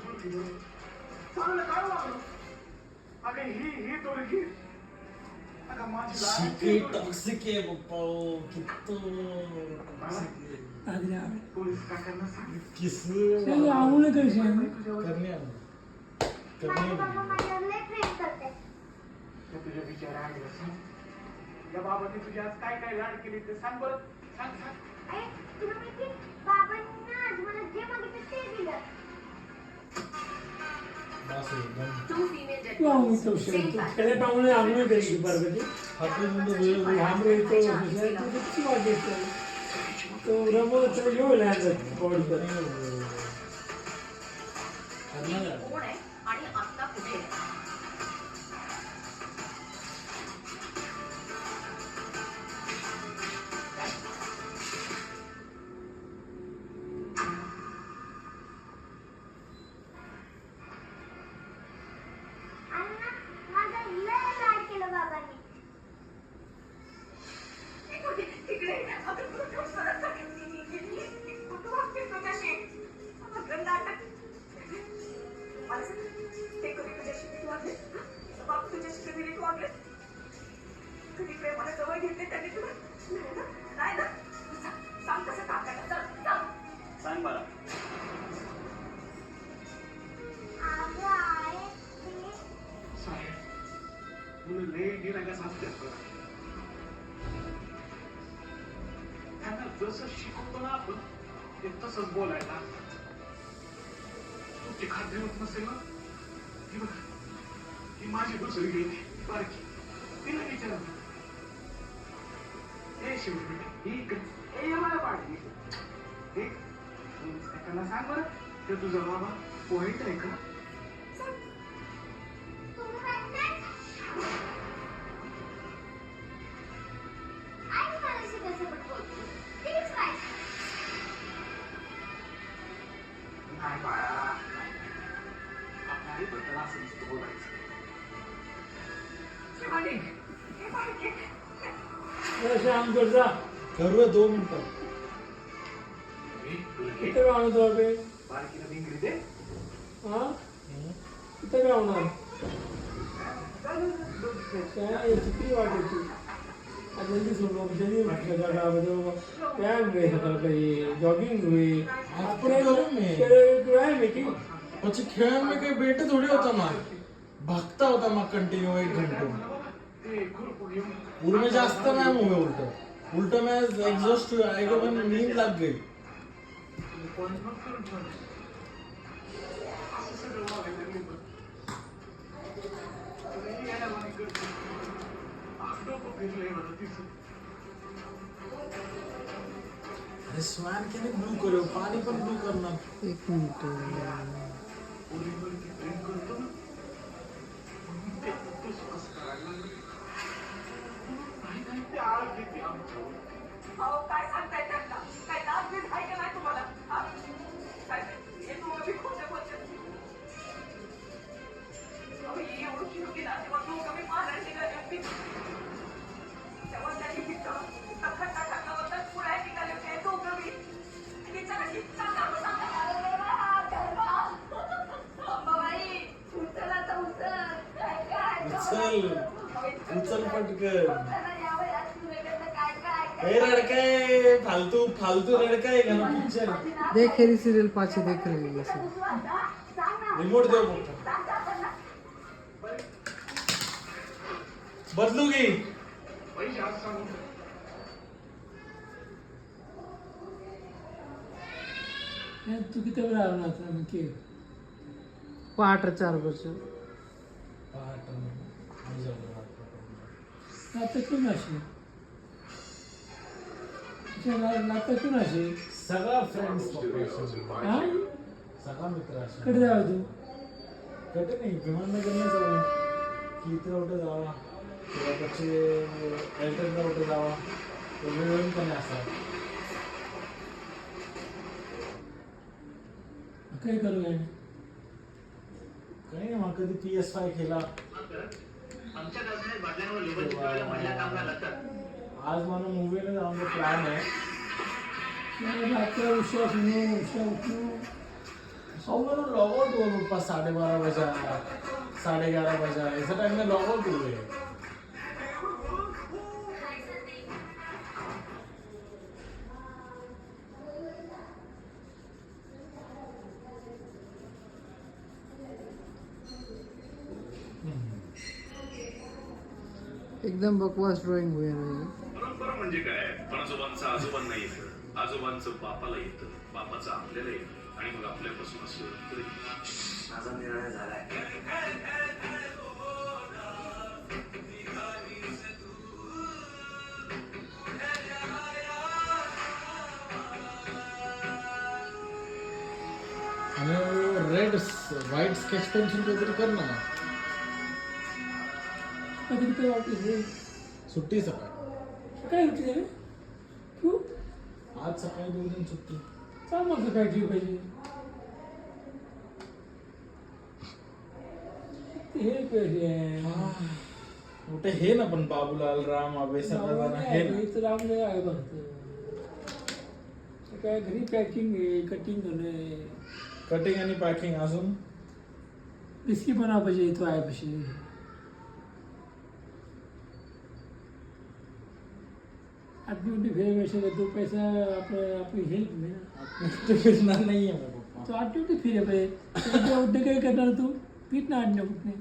चांगलं काय वागलं अगं ही दोरगी अगं माझी शिके टॉक्सिक आहे पप्पा कितो पोलीस काकांना सांगितलं किस आवडलं कशी करणे तुझ्या विचार आहे या बाबांनी तुझी आज काय काय लाड केली ते सांग बरं सांग सांग तुला माहिती बाबांनी आज मला जे मागितलं ते दिलं खेळे पाहुणे आम्ही कशी बरं तो रमत येऊ लागत कोण आहे आणि आता कुठे आहे? अण्णा माझा लय लाड केलं बाबांनी तिकडे आपण कुठं सरळ कुठं वागते तुझ्याशी नाटक मला सांग, ते कधी तुझ्याशी नीट वागले बाप तुझ्याशी कधी नीट वागले कधी प्रेमाला जवळ घेतले त्यांनी तुला नाही ना सांग कसं काकाला सांग सांग मला अगं आहे ते साहेब मुलं लय गिरायला सांगतात त्यांना जसं शिकवतो ना आपण ते तसंच बोलायला तुमची खात्री होत नसेल ना ही बघ ही माझी दुसरी गेली बारकी तिला विचार हे शिवली बेटा ही हे मला पाडली हे त्यांना सांग बरं ते तुझा बाबा पोहायचं आहे का तुम्ही म्हणताय आई मला शिकायचं बोलते तीच काय नाही बाळा आपल्या आईबद्दल असं नुसतं बोलायचं आणि हे बाळके श्याम करजा करूया 2 मिनिटं किती वेळ आणतो अबे बारकीला भिंगरी दे हा किती वेळ होणार काय किती वाटायची जल्दी सोडलो जल्दी व्यायाम हुए काही जॉगिंग हुए व्यायाम है की પછી ખેળામાં કઈ બેટ થોડી હોता ना भागता होता मग कंटिन्यू 1 घंटे पूर्ण जास्त नाही हुए उलट मैं एग्जॉस्ट हुआ आई को मैं नींद लग गई अरे स्वॅन के ब्लू करो पानी पण ब्लू करणार 1 मिनिट अहो काय सांगताय त्यांना काय लाज बीज आहे का नाही तुम्हाला हा? काय हे दोघं बी खोटे बोलतात अहो ही एवढी होती ना तेव्हा दोघं बी मारायला निघाले होते तेव्हा त्यांनी तिथं खड्डा टाकला होता पुढे निघाले होते दोघं बी तिच्याकडे सांगा अंबाबाई उचल आता उचल काय उचल पटकन ए रड़का फालतू फालतू लड़का है गाना पिक्चर देख रही सीरियल पाछे देख रही है रिमोट दे बदलूगी पैसे आज सांगू तू किती वेळ आला आता नक्की 4:30 वर्ष नाटकून अशी नाटकून अशी सगळा फ्रेंड्स हा सगळा मित्र असे कडे जावं तू कटे नाही विमाननगरला जाऊ की इथे कुठे जावा किंवा પછી एअरटेलला कुठे जावा वेगवेगळे पण असतात काय करू काय काही नाही मग कधी PS5 केला आमच्या दरम्यान बाटल्यांवर लेबल चिकटवायला महिला कामगार लागतात आज मला मुंबईला जाण्याचा प्लॅन आहे आपला विश्वास उठू हम लोग लॉग आउट हुआ पप्पा 12:30 बजा 11:30 बजा ऐसा टाइम में लॉग आउट हुए एकदम बकवास ड्रॉइंग हुए रही परंपरा म्हणजे काय आजोबांचं आजोबांना येतं आजोबांचं बापाला येतं बापाचं आपल्याला येतं आणि मग आपल्यापासून असं तरी माझा निर्णय झालाय आणि रेड व्हाईट स्केच पेन्सिल काहीतरी कर ना कधी ते वाटते सुट्टी सकाळी काय होते रे तू आज सकाळी 2 दिन सुट्टी चांगलं काय जीव पाहिजे हे पाहिजे मोठे हे ना पण बाबूलाल राम आबे सगळं हे ना इथं लावलं आहे फक्त काय घरी पॅकिंग आहे कटिंग आहे कटिंग आणि पॅकिंग अजून बिस्की बनवा पाहिजे इथं आहे पाहिजे आठवडी फिरे तो पैसा आपली हेल्प नाही ना फिरणार नाही आहे पप्पा तो आठवडी फिरे पाहिजे उठे काय करणार तू पीत ना आठ कुठे